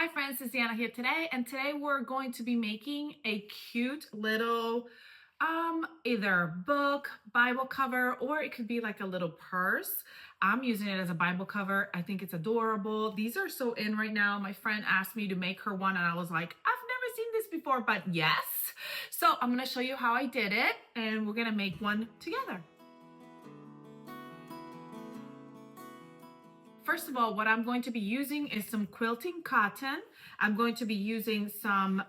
Hi friends, it's Deanna here today, and today we're going to be making a cute little either book, Bible cover, or it could be like a little purse. I'm using it as a Bible cover. I think it's adorable. These are so in right now. My friend asked me to make her one and I was like, I've never seen this before, but yes. So I'm going to show you how I did it and we're going to make one together. First of all, what I'm going to be using is some quilting cotton. I'm going to be using some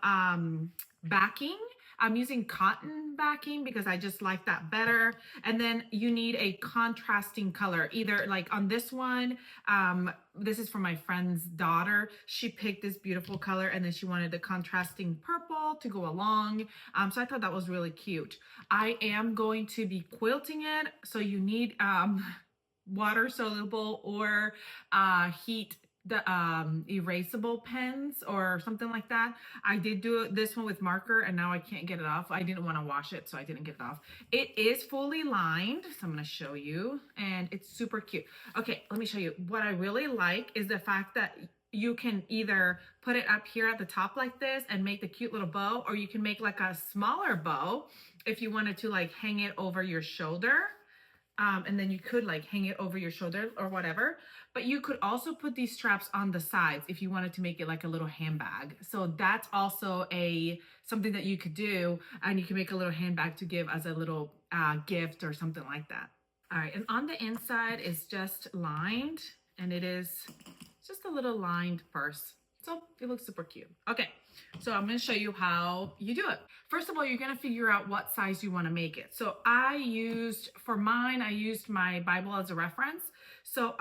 backing. I'm using cotton backing because I just like that better. And then you need a contrasting color, either like on this one, this is for my friend's daughter. She picked this beautiful color and then she wanted the contrasting purple to go along. So I thought that was really cute. I am going to be quilting it. So you need water soluble or heat the erasable pens or something like that. I did do this one with marker and now I can't get it off. I didn't want to wash it, so I didn't get it off. It is fully lined, so I'm going to show you, and it's super cute. Okay, let me show you. What I really like is the fact that you can either put it up here at the top like this and make the cute little bow, or you can make like a smaller bow if you wanted to like hang it over your shoulder. And then you could like hang it over your shoulder or whatever. But you could also put these straps on the sides if you wanted to make it like a little handbag. So that's also something that you could do, and you can make a little handbag to give as a little gift or something like that. All right, and on the inside is just lined, and it is just a little lined purse. So it looks super cute. Okay, so I'm gonna show you how you do it. First of all, you're gonna figure out what size you wanna make it. So for mine, I used my Bible as a reference. So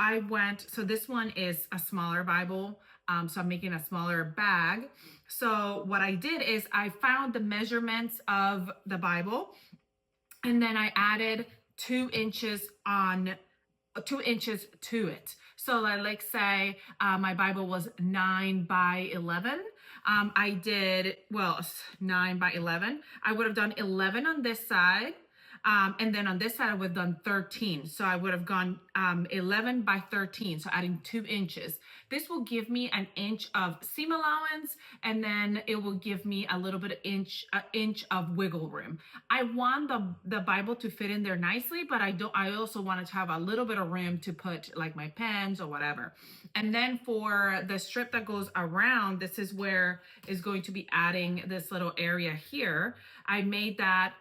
this one is a smaller Bible. So I'm making a smaller bag. So what I did is I found the measurements of the Bible, and then I added 2 inches to it. So like say my Bible was 9 by 11. I did, 9 by 11. I would have done 11 on this side. And then on this side, I would have done 13. So I would have gone 11 by 13, so adding 2 inches. This will give me an inch of seam allowance, and then it will give me a little bit of inch of wiggle room. I want the Bible to fit in there nicely, but I also wanted to have a little bit of room to put like my pens or whatever. And then for the strip that goes around, this is where is going to be adding this little area here. I made that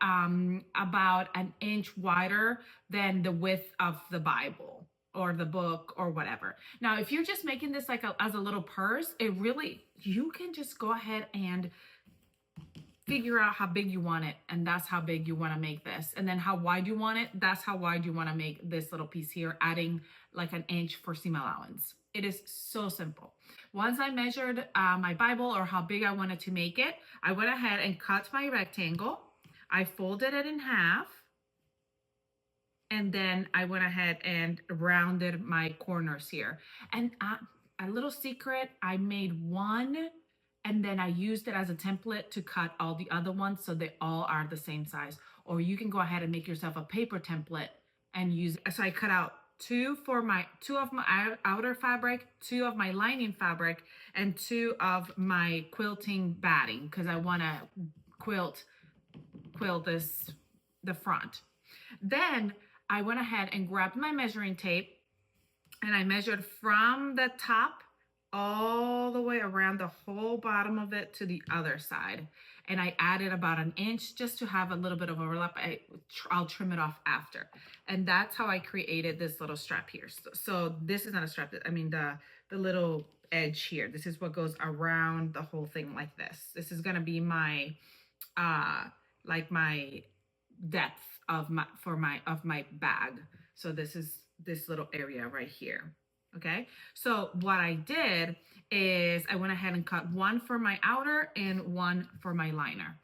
about an inch wider than the width of the Bible or the book or whatever. Now, if you're just making this like as a little purse, you can just go ahead and figure out how big you want it, and that's how big you want to make this. And then how wide you want it, that's how wide you want to make this little piece here, adding like an inch for seam allowance. It is so simple. Once I measured my Bible or how big I wanted to make it, I went ahead and cut my rectangle. I folded it in half, and then I went ahead and rounded my corners here. And a little secret, I made one, and then I used it as a template to cut all the other ones so they all are the same size. Or you can go ahead and make yourself a paper template and use it. So I cut out two of my outer fabric, 2 of my lining fabric, and 2 of my quilting batting, because I want to quilt the front. Then I went ahead and grabbed my measuring tape and I measured from the top all the way around the whole bottom of it to the other side. And I added about an inch just to have a little bit of overlap. I'll trim it off after. And that's how I created this little strap here. So this is not a strap, I mean the little edge here. This is what goes around the whole thing like this. This is gonna be my my depth of my bag. So this is this little area right here. Okay, so what I did is I went ahead and cut 1 for my outer and 1 for my liner.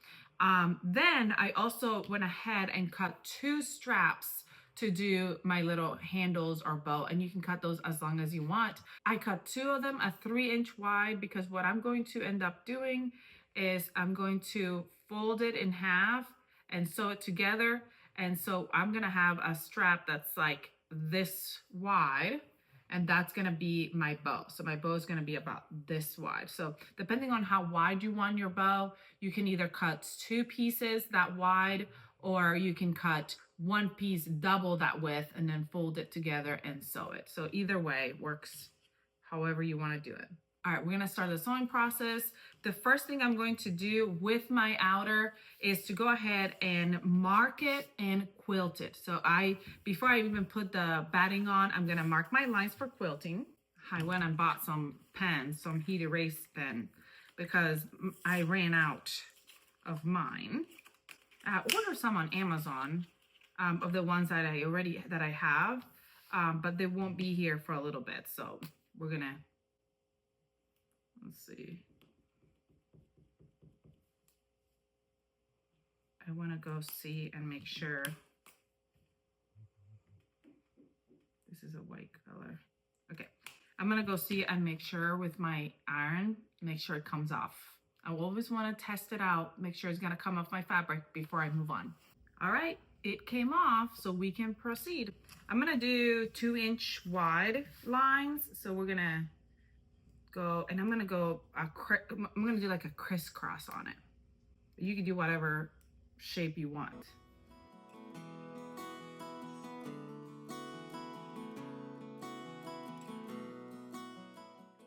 Then I also went ahead and cut 2 straps to do my little handles or bow, and you can cut those as long as you want. I cut 2 of them a 3-inch wide because what I'm going to end up doing is I'm going to fold it in half and sew it together. And so I'm gonna have a strap that's like this wide, and that's gonna be my bow. So my bow is gonna be about this wide. So depending on how wide you want your bow, you can either cut 2 pieces that wide, or you can cut 1 piece double that width and then fold it together and sew it. So either way works however you wanna do it. All right, we're gonna start the sewing process. The first thing I'm going to do with my outer is to go ahead and mark it and quilt it. So before I even put the batting on, I'm gonna mark my lines for quilting. I went and bought some pens, some heat erase pen, because I ran out of mine. I ordered some on Amazon of the ones that I have, but they won't be here for a little bit. So we're gonna, let's see. I want to go see and make sure. This is a white color. Okay. I'm going to go see and make sure with my iron, make sure it comes off. I always want to test it out, make sure it's going to come off my fabric before I move on. All right. It came off, so we can proceed. I'm going to do 2-inch wide lines. So we're going to go, and I'm going to do like a crisscross on it. You can do whatever shape you want.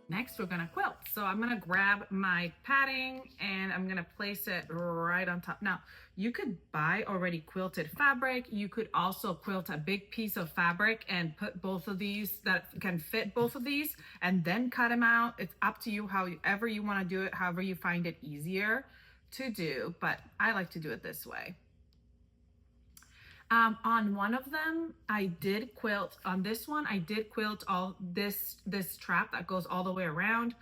Next, we're gonna quilt. So I'm gonna grab my padding and I'm gonna place it right on top. Now, you could buy already quilted fabric. You could also quilt a big piece of fabric and put both of these that can fit both of these and then cut them out. It's up to you, however you wanna do it, however you find it easier to do, but I like to do it this way. On one of them, I did quilt. On this one, I did quilt all this strap that goes all the way around,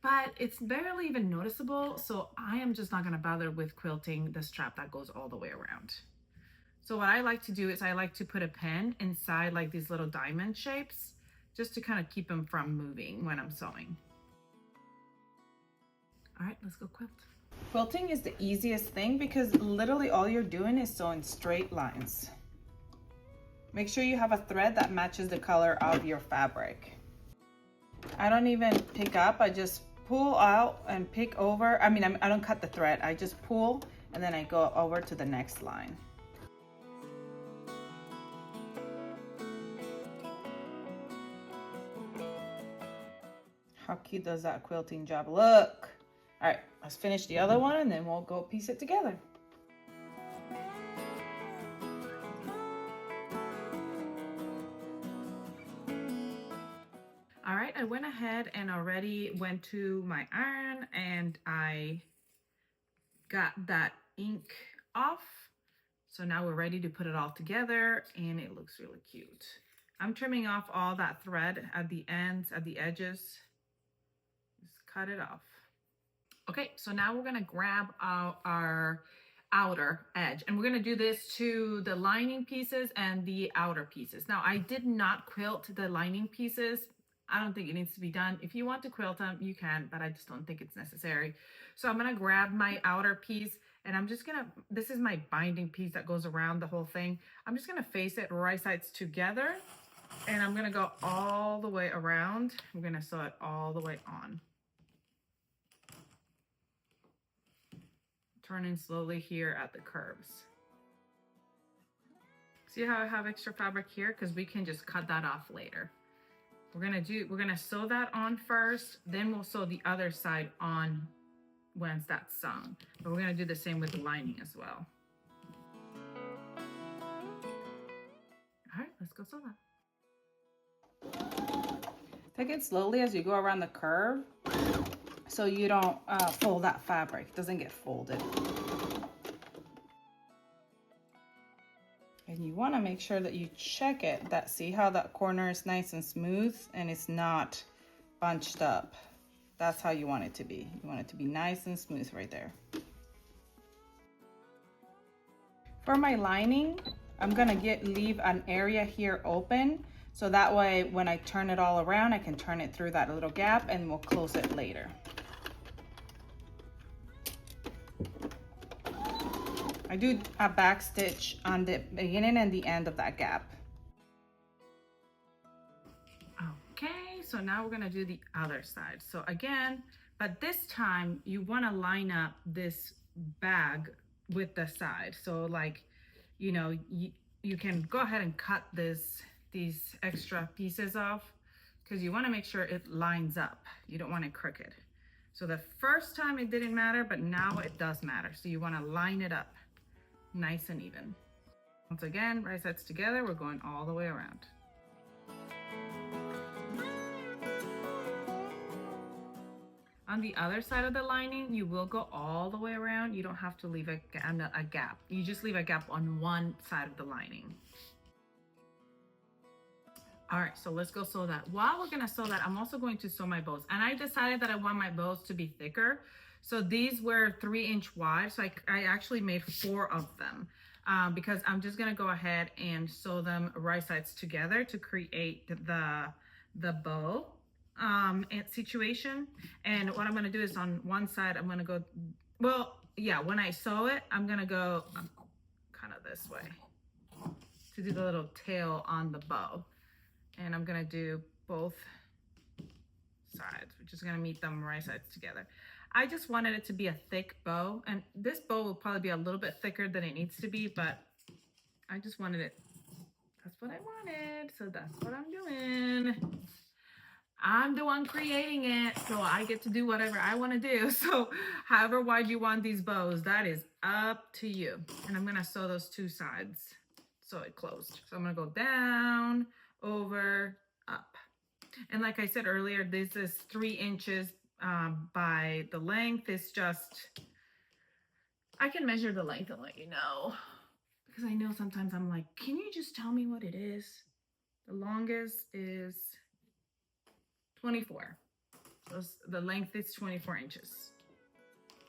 but it's barely even noticeable. So I am just not gonna bother with quilting the strap that goes all the way around. So what I like to do is I like to put a pin inside like these little diamond shapes, just to kind of keep them from moving when I'm sewing. All right, let's go quilt. Quilting is the easiest thing because literally all you're doing is sewing straight lines. Make sure you have a thread that matches the color of your fabric. I don't even pick up, I just pull out and pick over. I don't cut the thread, I just pull and then I go over to the next line. How cute does that quilting job look? All right, let's finish the other one and then we'll go piece it together. All right, I went ahead and already went to my iron and I got that ink off. So now we're ready to put it all together and it looks really cute. I'm trimming off all that thread at the ends, at the edges. Just cut it off. Okay, so now we're gonna grab our outer edge and we're gonna do this to the lining pieces and the outer pieces. Now, I did not quilt the lining pieces. I don't think it needs to be done. If you want to quilt them, you can, but I just don't think it's necessary. So I'm gonna grab my outer piece and I'm just gonna, this is my binding piece that goes around the whole thing. I'm just gonna face it right sides together and I'm gonna go all the way around. I'm gonna sew it all the way on. Turning slowly here at the curves. See how I have extra fabric here? Because we can just cut that off later. We're gonna sew that on first, then we'll sew the other side on once that's sewn. But we're gonna do the same with the lining as well. All right, let's go sew that. Take it slowly as you go around the curve so you don't fold that fabric. It doesn't get folded. And you want to make sure that you check it, see how that corner is nice and smooth and it's not bunched up. That's how you want it to be. You want it to be nice and smooth right there. For my lining, I'm gonna leave an area here open so that way when I turn it all around, I can turn it through that little gap and we'll close it later. I do a back stitch on the beginning and the end of that gap. Okay, So now we're gonna do the other side. So again, but this time you wanna line up this bag with the side. So like, you know, you can go ahead and cut these extra pieces off because you wanna make sure it lines up. You don't want it crooked. So the first time it didn't matter, but now it does matter. So you wanna line it up nice and even. Once again, right sides together, we're going all the way around. On the other side of the lining, you will go all the way around. You don't have to leave a gap. You just leave a gap on one side of the lining. All right, so let's go sew that. While we're gonna sew that, I'm also going to sew my bows. And I decided that I want my bows to be thicker. So these were 3-inch wide. So I actually made 4 of them because I'm just gonna go ahead and sew them right sides together to create the bow situation. And what I'm gonna do is on one side, I'm gonna go, well, yeah, when I sew it, I'm gonna go kind of this way to do the little tail on the bow. And I'm gonna do both sides, which is gonna meet them right sides together. I just wanted it to be a thick bow, and this bow will probably be a little bit thicker than it needs to be, but I just wanted it, that's what I wanted, so that's what I'm doing. I'm the one creating it, so I get to do whatever I want to do. So however wide you want these bows, that is up to you. And I'm gonna sew those 2 sides so it closed. So I'm gonna go down, over, up. And like I said earlier, this is 3 inches by the length. It's just, I can measure the length and let you know, because I know sometimes I'm like, can you just tell me what it is? The longest is 24. So the length is 24 inches.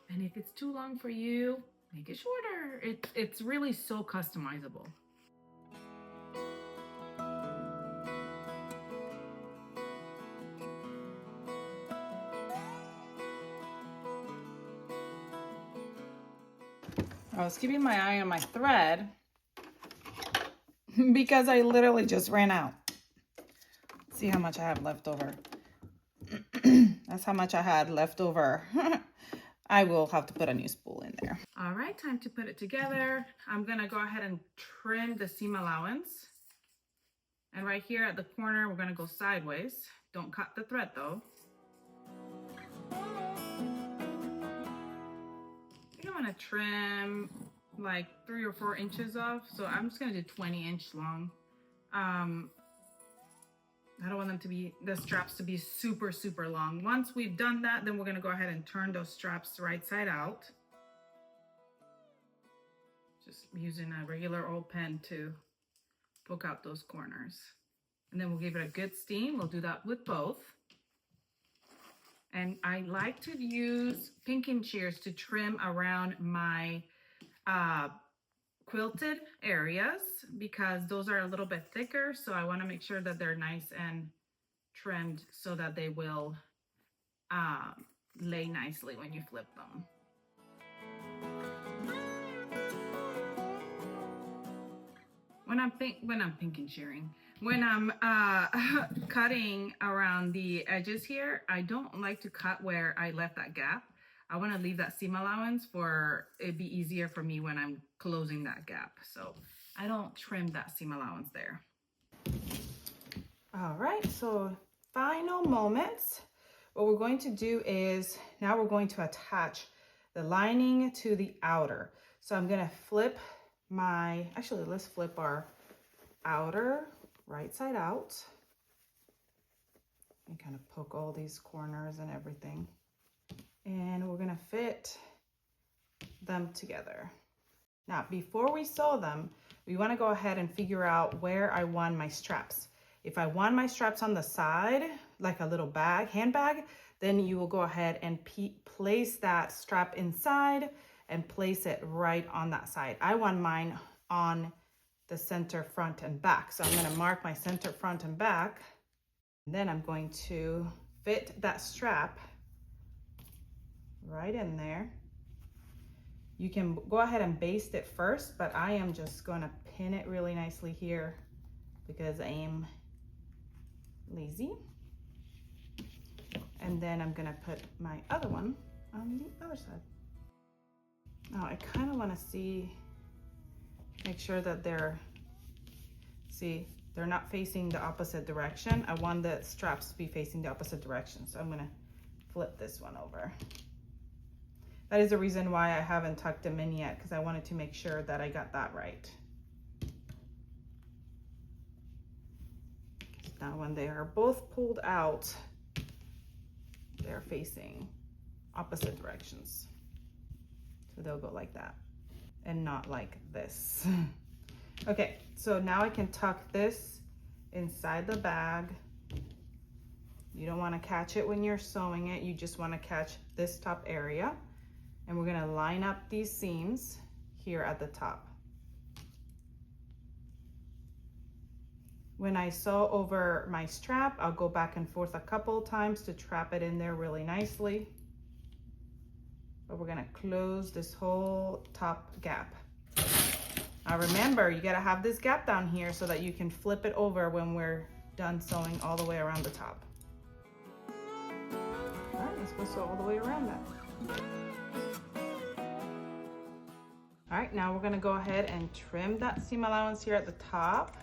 And if it's too long for you, make it shorter. It's really so customizable. I was keeping my eye on my thread because I literally just ran out. See how much I have left over. That's how much I had left over. I will have to put a new spool in there. All right, time to put it together. I'm gonna go ahead and trim the seam allowance. And right here at the corner, we're gonna go sideways. Don't cut the thread though. I think I'm gonna trim like 3 or 4 inches off. So I'm just gonna do 20-inch long. I don't want them to be, the straps to be super, super long. Once we've done that, then we're gonna go ahead and turn those straps right side out. Just using a regular old pen to poke out those corners. And then we'll give it a good steam. We'll do that with both. And I like to use pinking shears to trim around my quilted areas because those are a little bit thicker, so I want to make sure that they're nice and trimmed so that they will lay nicely when you flip them. When I'm pinking shearing, when I'm cutting around the edges here, I don't like to cut where I left that gap. I want to leave that seam allowance for it'd be easier for me when I'm closing that gap. So I don't trim that seam allowance there. All right, so final moments. What we're going to do is now we're going to attach the lining to the outer. So I'm going to flip actually let's flip our outer right side out and kind of poke all these corners and everything. And we're gonna fit them together. Now, before we sew them, we wanna go ahead and figure out where I want my straps. If I want my straps on the side, like a little handbag, then you will go ahead and place that strap inside and place it right on that side. I want mine on the center, front, and back. So I'm gonna mark my center, front, and back. And then I'm going to fit that strap right in there. You can go ahead and baste it first, but I am just going to pin it really nicely here because I am lazy. And then I'm gonna put my other one on the other side. Now I kind of want to make sure that they're not facing the opposite direction. I want the straps to be facing the opposite direction. So I'm gonna flip this one over. That is the reason why I haven't tucked them in yet, because I wanted to make sure that I got that right. Now when they are both pulled out, they're facing opposite directions. So they'll go like that and not like this. Okay, so now I can tuck this inside the bag. You don't want to catch it when you're sewing it. You just want to catch this top area. And we're going to line up these seams here at the top. When I sew over my strap, I'll go back and forth a couple times to trap it in there really nicely. But we're gonna close this whole top gap. Now remember, you gotta have this gap down here so that you can flip it over when we're done sewing all the way around the top. All right, let's go sew all the way around that. All right, now we're gonna go ahead and trim that seam allowance here at the top.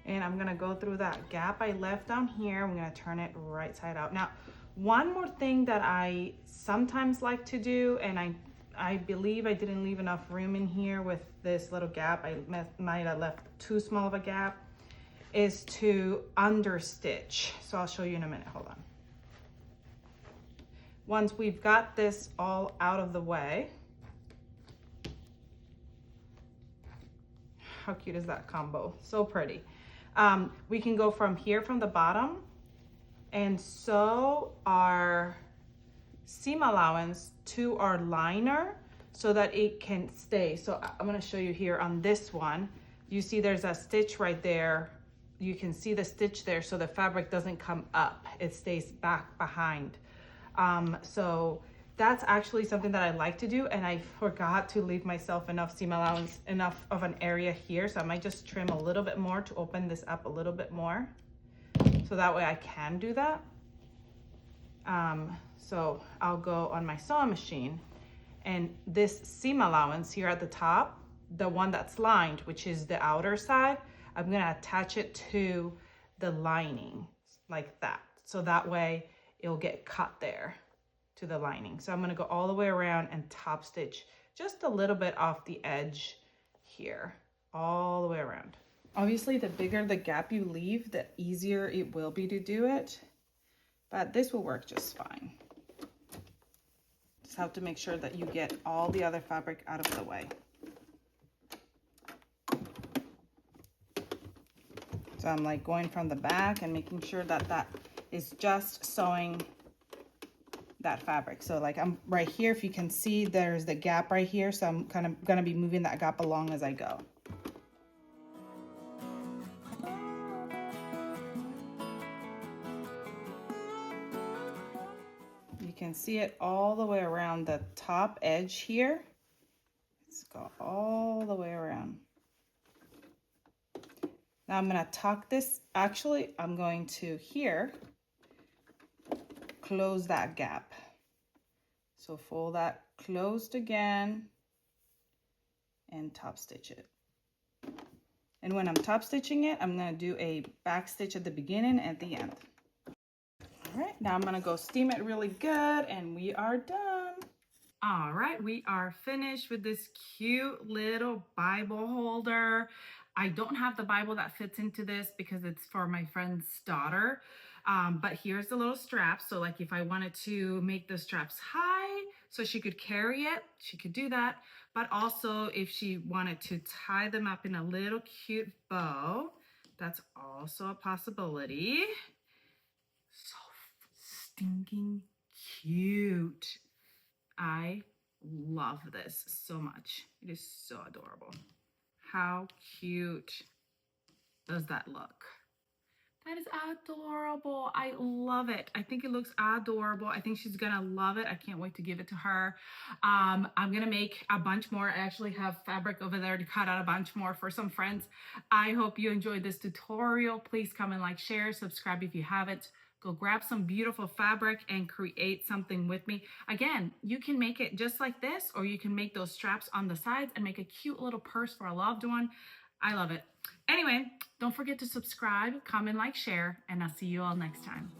And I'm gonna go through that gap I left down here. I'm gonna turn it right side out. Now, one more thing that I sometimes like to do, and I believe I didn't leave enough room in here with this little gap. I might have left too small of a gap, is to understitch. So I'll show you in a minute, hold on. Once we've got this all out of the way, how cute is that combo? So pretty. We can go from here from the bottom and sew our seam allowance to our liner so that it can stay. So I'm gonna show you here on this one. You see there's a stitch right there. You can see the stitch there so the fabric doesn't come up. It stays back behind. So that's actually something that I like to do, and I forgot to leave myself enough seam allowance, enough of an area here. So I might just trim a little bit more to open this up a little bit more. So that way I can do that. So I'll go on my sewing machine, and this seam allowance here at the top, the one that's lined, which is the outer side, I'm gonna attach it to the lining like that. So that way it'll get cut there to the lining. So I'm gonna go all the way around and top stitch just a little bit off the edge here, all the way around. Obviously, the bigger the gap you leave, the easier it will be to do it, but this will work just fine. Just have to make sure that you get all the other fabric out of the way. So I'm like going from the back and making sure that that is just sewing that fabric. So like I'm right here, if you can see, there's the gap right here. So I'm kind of gonna be moving that gap along as I go. You can see it all the way around the top edge here. Let's go all the way around. Now I'm gonna tuck this. Actually, I'm going to here close that gap. So fold that closed again and top stitch it. And when I'm top stitching it, I'm gonna do a back stitch at the beginning and at the end. All right, now I'm gonna go steam it really good and we are done. All right, we are finished with this cute little Bible holder. I don't have the Bible that fits into this because it's for my friend's daughter. But here's the little strap. So like if I wanted to make the straps high so she could carry it, she could do that. But also if she wanted to tie them up in a little cute bow, that's also a possibility. So stinking cute. I love this so much. It is so adorable. How cute does that look? That is adorable. I love it. I think it looks adorable. I think she's gonna love it. I can't wait to give it to her. I'm gonna make a bunch more. I actually have fabric over there to cut out a bunch more for some friends. I hope you enjoyed this tutorial. Please comment, like, share, subscribe if you haven't. Go grab some beautiful fabric and create something with me. Again, you can make it just like this, or you can make those straps on the sides and make a cute little purse for a loved one. I love it. Anyway, don't forget to subscribe, comment, like, share, and I'll see you all next time.